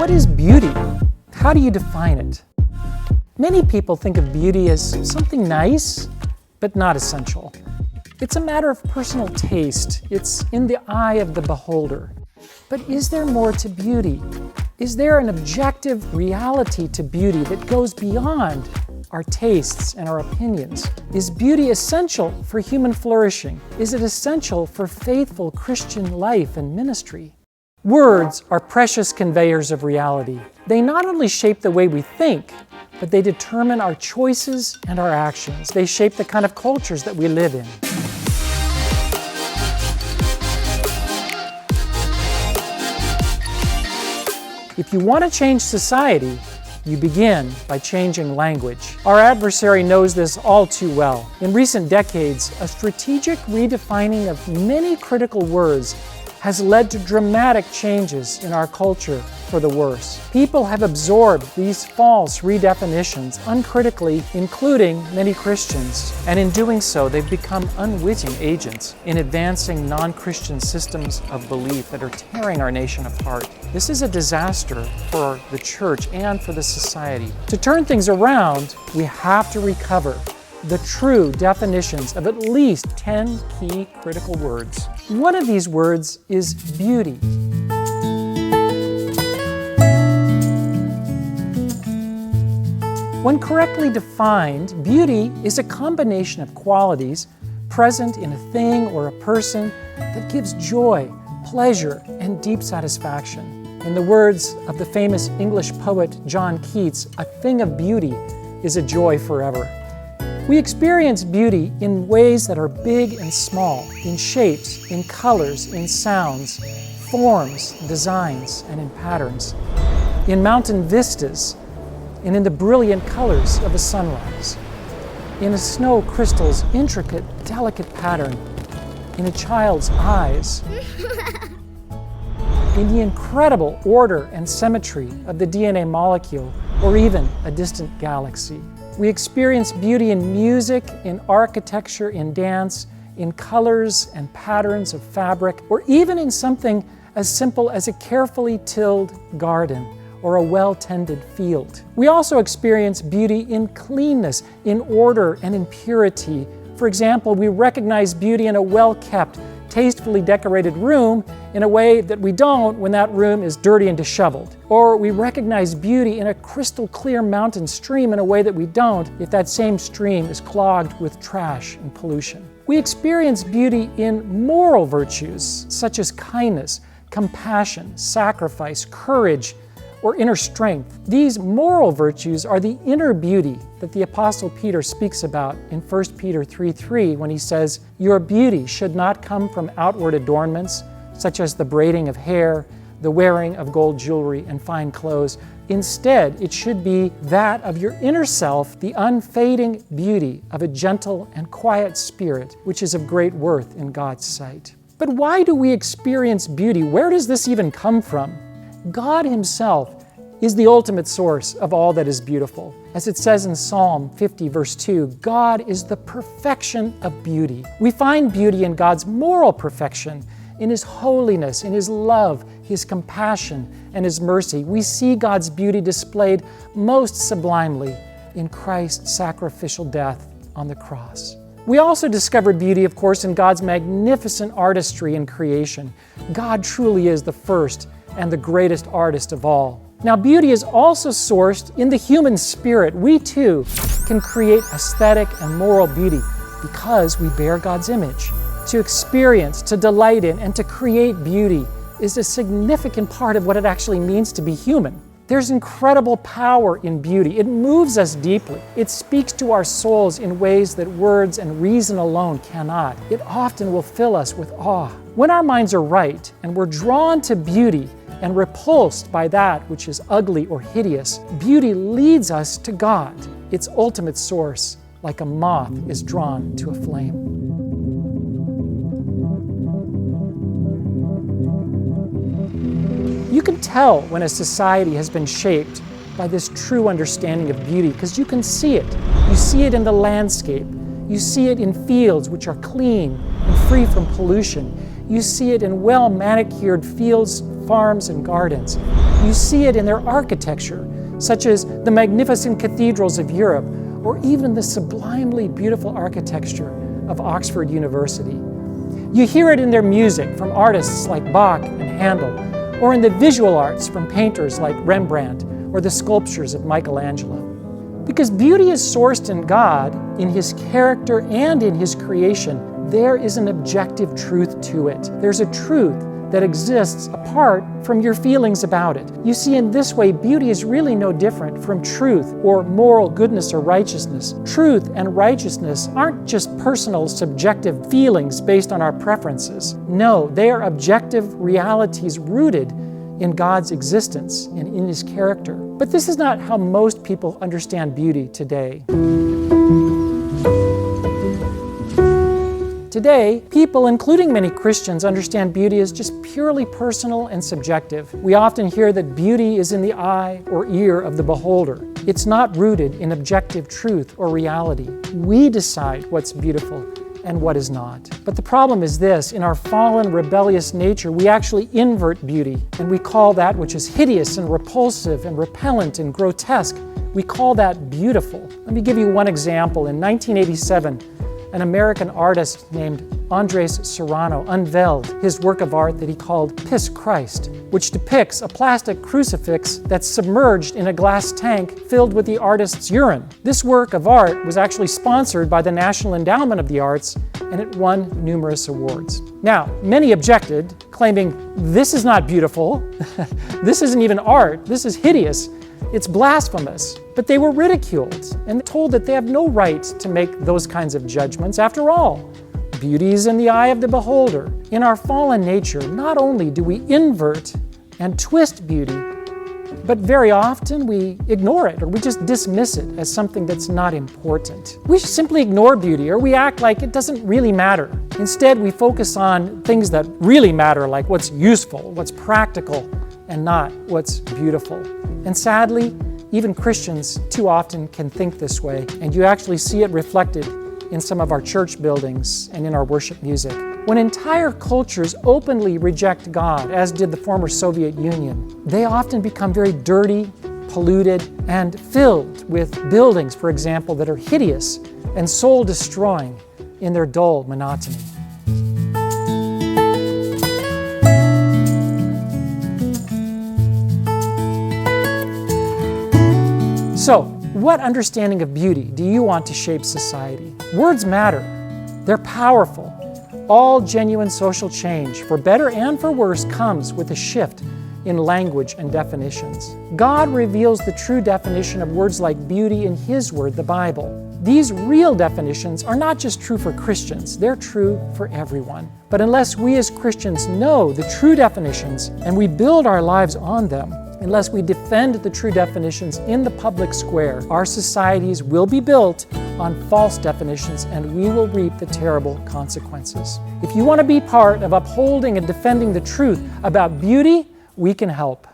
what is beauty? How do you define it? Many people think of beauty as something nice, but not essential. It's a matter of personal taste. It's in the eye of the beholder. But is there more to beauty? Is there an objective reality to beauty that goes beyond our tastes and our opinions? Is beauty essential for human flourishing? Is it essential for faithful Christian life and ministry? Words are precious conveyors of reality. They not only shape the way we think, but they determine our choices and our actions. They shape the kind of cultures that we live in. If you want to change society, you begin by changing language. Our adversary knows this all too well. In recent decades, a strategic redefining of many critical words has led to dramatic changes in our culture for the worse. People have absorbed these false redefinitions uncritically, including many Christians, and in doing so, they've become unwitting agents in advancing non-Christian systems of belief that are tearing our nation apart. This is a disaster for the church and for the society. To turn things around, we have to recover the true definitions of at least 10 key critical words. One of these words is beauty. When correctly defined, beauty is a combination of qualities present in a thing or a person that gives joy, pleasure, and deep satisfaction. In the words of the famous English poet John Keats, a thing of beauty is a joy forever. We experience beauty in ways that are big and small, in shapes, in colors, in sounds, forms, designs, and in patterns, in mountain vistas, and in the brilliant colors of a sunrise, in a snow crystal's intricate, delicate pattern, in a child's eyes, in the incredible order and symmetry of the DNA molecule, or even a distant galaxy. We experience beauty in music, in architecture, in dance, in colors and patterns of fabric, or even in something as simple as a carefully tilled garden or a well-tended field. We also experience beauty in cleanness, in order, and in purity. For example, we recognize beauty in a well-kept, tastefully decorated room in a way that we don't when that room is dirty and disheveled. Or we recognize beauty in a crystal clear mountain stream in a way that we don't if that same stream is clogged with trash and pollution. We experience beauty in moral virtues such as kindness, compassion, sacrifice, courage, or inner strength. These moral virtues are the inner beauty that the Apostle Peter speaks about in 1 Peter 3:3 when he says, "Your beauty should not come from outward adornments, such as the braiding of hair, the wearing of gold jewelry and fine clothes. Instead, it should be that of your inner self, the unfading beauty of a gentle and quiet spirit, which is of great worth in God's sight." But why do we experience beauty? Where does this even come from? God Himself is the ultimate source of all that is beautiful. As it says in Psalm 50, verse 2, God is the perfection of beauty. We find beauty in God's moral perfection, in His holiness, in His love, His compassion, and His mercy. We see God's beauty displayed most sublimely in Christ's sacrificial death on the cross. We also discovered beauty, of course, in God's magnificent artistry in creation. God truly is the first and the greatest artist of all. Now, beauty is also sourced in the human spirit. We too can create aesthetic and moral beauty because we bear God's image. To experience, to delight in, and to create beauty is a significant part of what it actually means to be human. There's incredible power in beauty. It moves us deeply. It speaks to our souls in ways that words and reason alone cannot. It often will fill us with awe. When our minds are right and we're drawn to beauty and repulsed by that which is ugly or hideous, beauty leads us to God, its ultimate source, like a moth is drawn to a flame. You can tell when a society has been shaped by this true understanding of beauty because you can see it. You see it in the landscape. You see it in fields which are clean and free from pollution. You see it in well-manicured fields, farms, and gardens. You You see it in their architecture, such as the magnificent cathedrals of Europe, or even the sublimely beautiful architecture of Oxford University. You hear it in their music from artists like Bach and Handel, or in the visual arts from painters like Rembrandt, or the sculptures of Michelangelo. Because beauty is sourced in God, in His character and in His creation, there is an objective truth to it. There's a truth that exists apart from your feelings about it. You see, in this way, beauty is really no different from truth or moral goodness or righteousness. Truth and righteousness aren't just personal, subjective feelings based on our preferences. No, they are objective realities rooted in God's existence and in His character. But this is not how most people understand beauty today. Today, people, including many Christians, understand beauty as just purely personal and subjective. We often hear that beauty is in the eye or ear of the beholder. It's not rooted in objective truth or reality. We decide what's beautiful and what is not. But the problem is this: in our fallen, rebellious nature, we actually invert beauty, and we call that which is hideous and repulsive and repellent and grotesque, we call that beautiful. Let me give you one example. In 1987, an American artist named Andres Serrano unveiled his work of art that he called Piss Christ, which depicts a plastic crucifix that's submerged in a glass tank filled with the artist's urine. This work of art was actually sponsored by the National Endowment of the Arts, and it won numerous awards. Now, many objected, claiming, "This is not beautiful, this isn't even art, this is hideous, it's blasphemous." But they were ridiculed and told that they have no right to make those kinds of judgments. After all, beauty is in the eye of the beholder. In our fallen nature, not only do we invert and twist beauty, but very often we ignore it, or we just dismiss it as something that's not important. We simply ignore beauty, or we act like it doesn't really matter. Instead, we focus on things that really matter, like what's useful, what's practical, and not what's beautiful. And sadly, even Christians too often can think this way, and you actually see it reflected in some of our church buildings and in our worship music. When entire cultures openly reject God, as did the former Soviet Union, they often become very dirty, polluted, and filled with buildings, for example, that are hideous and soul-destroying in their dull monotony. So, what understanding of beauty do you want to shape society? Words matter. They're powerful. All genuine social change, for better and for worse, comes with a shift in language and definitions. God reveals the true definition of words like beauty in His Word, the Bible. These real definitions are not just true for Christians, they're true for everyone. But unless we as Christians know the true definitions and we build our lives on them, unless we defend the true definitions in the public square, our societies will be built on false definitions and we will reap the terrible consequences. If you want to be part of upholding and defending the truth about beauty, we can help.